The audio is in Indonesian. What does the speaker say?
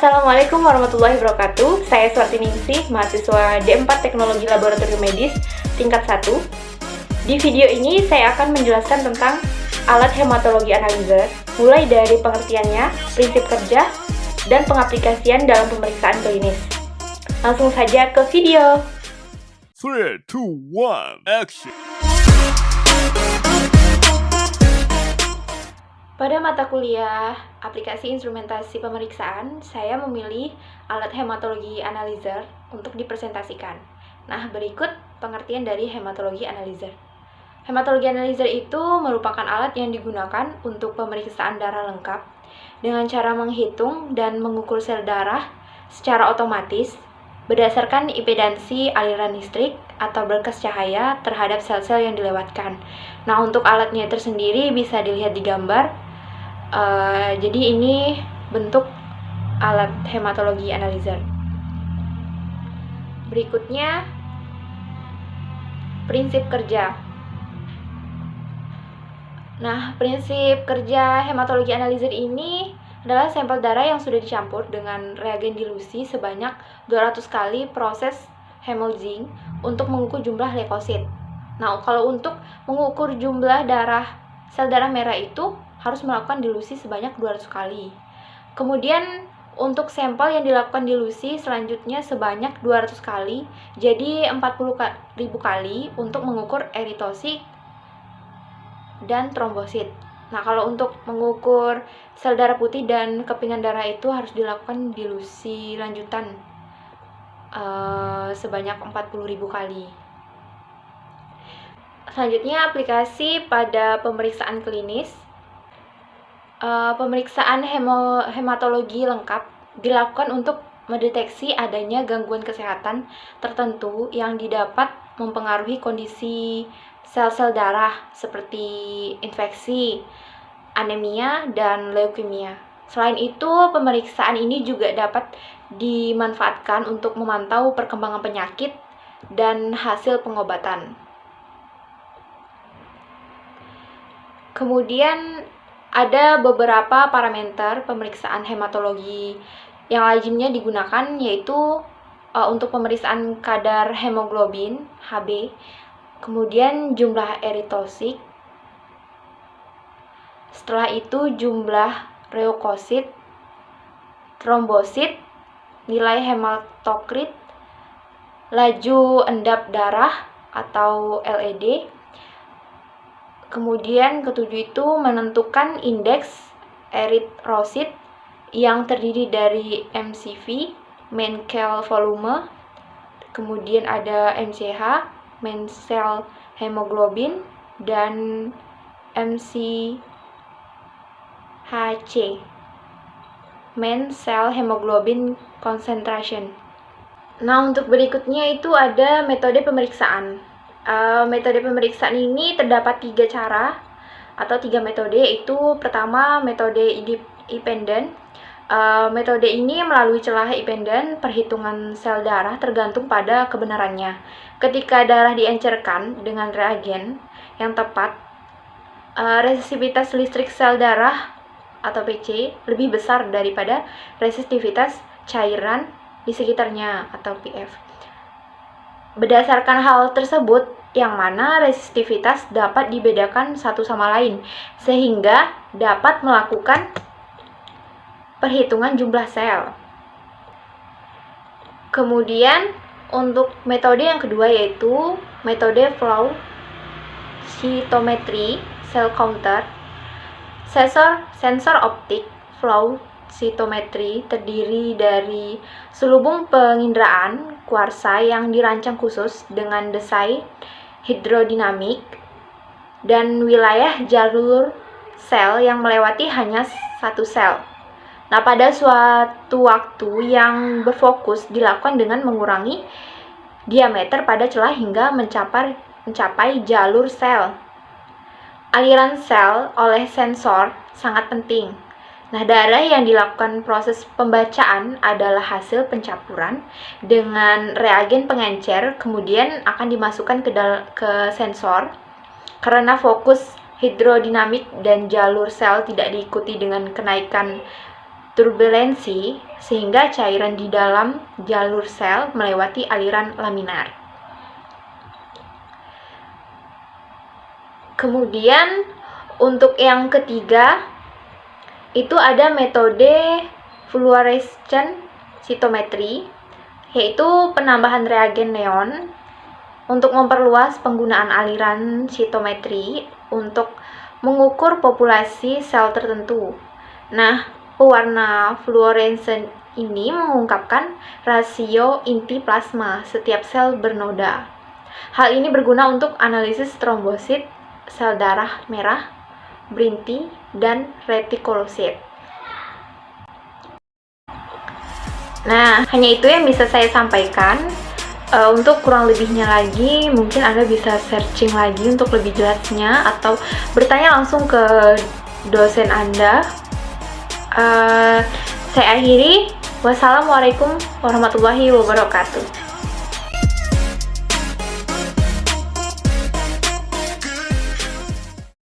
Assalamualaikum warahmatullahi wabarakatuh. Saya Suarti Ningsih, mahasiswa D4 Teknologi Laboratorium Medis tingkat 1. Di video ini saya akan menjelaskan tentang alat hematologi analyzer, mulai dari pengertiannya, prinsip kerja, dan pengaplikasian dalam pemeriksaan klinis. Langsung saja ke video. 3, 2, 1, action! Pada mata kuliah aplikasi instrumentasi pemeriksaan, saya memilih alat hematologi analyzer untuk dipresentasikan. Nah, berikut pengertian dari hematologi analyzer. Hematologi analyzer itu merupakan alat yang digunakan untuk pemeriksaan darah lengkap dengan cara menghitung dan mengukur sel darah secara otomatis berdasarkan impedansi aliran listrik atau berkas cahaya terhadap sel-sel yang dilewatkan. Nah, untuk alatnya tersendiri bisa dilihat di gambar. Jadi ini bentuk alat hematologi analyzer. Berikutnya, prinsip kerja. Nah, prinsip kerja hematologi analyzer ini adalah sampel darah yang sudah dicampur dengan reagen dilusi sebanyak 200 kali proses hemolysing untuk mengukur jumlah leukosit. Nah, kalau untuk mengukur jumlah sel darah merah itu harus melakukan dilusi sebanyak 200 kali. Kemudian untuk sampel yang dilakukan dilusi selanjutnya sebanyak 200 kali, jadi 40.000 kali untuk mengukur eritosit dan trombosit. Nah, kalau untuk mengukur sel darah putih dan kepingan darah itu harus dilakukan dilusi lanjutan sebanyak 40.000 kali. Selanjutnya, aplikasi pada pemeriksaan klinis. Pemeriksaan hematologi lengkap dilakukan untuk mendeteksi adanya gangguan kesehatan tertentu yang didapat mempengaruhi kondisi sel-sel darah seperti infeksi, anemia, dan leukemia. Selain itu, pemeriksaan ini juga dapat dimanfaatkan untuk memantau perkembangan penyakit dan hasil pengobatan. Kemudian ada beberapa parameter pemeriksaan hematologi yang lazimnya digunakan, yaitu untuk pemeriksaan kadar hemoglobin Hb, kemudian jumlah eritosit, setelah itu jumlah leukosit, trombosit, nilai hematokrit, laju endap darah atau LED. Kemudian ketujuh itu menentukan indeks eritrosit yang terdiri dari MCV, main cell volume, kemudian ada MCH, main cell hemoglobin, dan MCHC, main cell hemoglobin concentration. Nah, untuk berikutnya itu ada metode pemeriksaan. Metode pemeriksaan ini terdapat 3 cara atau 3 metode, yaitu pertama metode independen. Metode ini melalui celah independen perhitungan sel darah tergantung pada kebenarannya. Ketika darah diencerkan dengan reagen yang tepat, resistivitas listrik sel darah atau PC lebih besar daripada resistivitas cairan di sekitarnya atau PF. Berdasarkan hal tersebut, yang mana resistivitas dapat dibedakan satu sama lain, sehingga dapat melakukan perhitungan jumlah sel. Kemudian, untuk metode yang kedua yaitu metode flow cytometry cell counter. Sensor optik flow cytometry terdiri dari selubung penginderaan kuarsa yang dirancang khusus dengan desain hidrodinamik dan wilayah jalur sel yang melewati hanya satu sel. Nah, pada suatu waktu yang berfokus dilakukan dengan mengurangi diameter pada celah hingga mencapai jalur sel. Aliran sel oleh sensor sangat penting. Nah, darah yang dilakukan proses pembacaan adalah hasil pencampuran dengan reagen pengencer, kemudian akan dimasukkan ke sensor. Karena fokus hidrodinamik dan jalur sel tidak diikuti dengan kenaikan turbulensi sehingga cairan di dalam jalur sel melewati aliran laminar. Kemudian untuk yang ketiga itu ada metode fluorescent cytometry, yaitu penambahan reagen neon untuk memperluas penggunaan aliran sitometri untuk mengukur populasi sel tertentu. Nah, pewarna fluorescent ini mengungkapkan rasio inti plasma setiap sel bernoda. Hal ini berguna untuk analisis trombosit, sel darah merah, brinti, dan retikulosit. Nah, hanya itu yang bisa saya sampaikan. Untuk kurang lebihnya lagi, mungkin Anda bisa searching lagi untuk lebih jelasnya atau bertanya langsung ke dosen Anda. Saya akhiri. Wassalamualaikum warahmatullahi wabarakatuh.